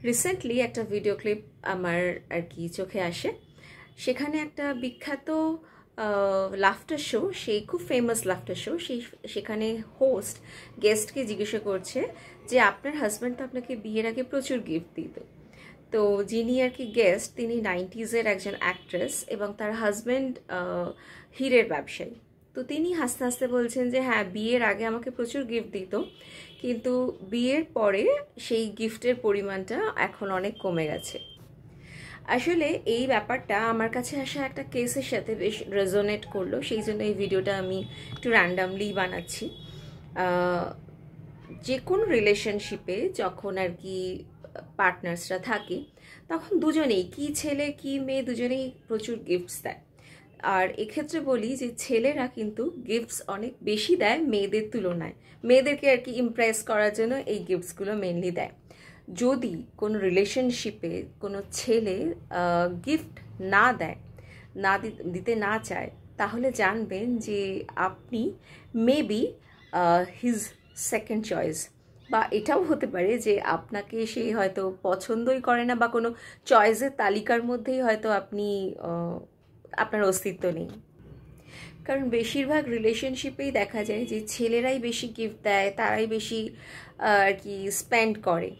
Recently একটা video clip আমার আর কি চোখে আসে। সেখানে একটা বিখ্যাত লাফটার শো, সেই খুব ফেমাস লাফটার শো, সেখানে হোস্ট গেস্টকে জিজ্ঞাসা করছে যে আপনার হাজব্যান্ড তো আপনাকে বিয়ের আগে প্রচুর গিফট দিত। তো যিনি আর কি গেস্ট, তিনি 90s-এর একজন অ্যাক্ট্রেস এবং তার হাজব্যান্ড হীরের ব্যবসায়ী। তো তিনি হাসতে হাসতে বলছেন যে হ্যাঁ, বিয়ের আগে আমাকে প্রচুর গিফট দিত, কিন্তু বিয়ের পরে সেই গিফটের পরিমাণটা এখন অনেক কমে গেছে। আসলে এই ব্যাপারটা আমার কাছে আসা একটা কেসের সাথে বেশ রেজোনেট করলো, সেই জন্য এই ভিডিওটা আমি একটু র্যান্ডামলি বানাচ্ছি। যে কোনো রিলেশনশিপে যখন আর কি পার্টনার্সরা থাকে, তখন দুজনেই, কি ছেলে কি মেয়ে, দুজনেই প্রচুর গিফটস দেয়। আর এক্ষেত্রে বলি যে ছেলেরা কিন্তু গিফটস অনেক বেশি দেয় মেয়েদের তুলনায়। মেয়েদেরকে আর কি ইমপ্রেস করার জন্য এই গিফটসগুলো মেনলি দেয়। যদি কোনো রিলেশনশিপে কোনো ছেলে গিফট না দেয়, দিতে না চায়, তাহলে জানবেন যে আপনি মেবি হিজ সেকেন্ড চয়েস। বা এটাও হতে পারে যে আপনাকে সে হয়তো পছন্দই করে না, বা কোনো চয়েসের তালিকার মধ্যেই হয়তো আপনি আপনার অস্তিত্ব নেই। কারণ বেশিরভাগ রিলেশনশিপেই দেখা যায় যে ছেলেরাই বেশি গিফট দেয়, তারাই বেশি আর কি স্পেন্ড করে।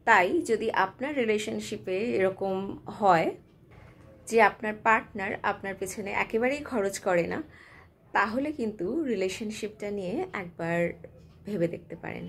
তাই যদি আপনার রিলেশনশিপে এরকম হয় যে আপনার পার্টনার আপনার পেছনে একেবারেই খরচ করে না, তাহলে কিন্তু রিলেশনশিপটা নিয়ে একবার ভেবে দেখতে পারেন।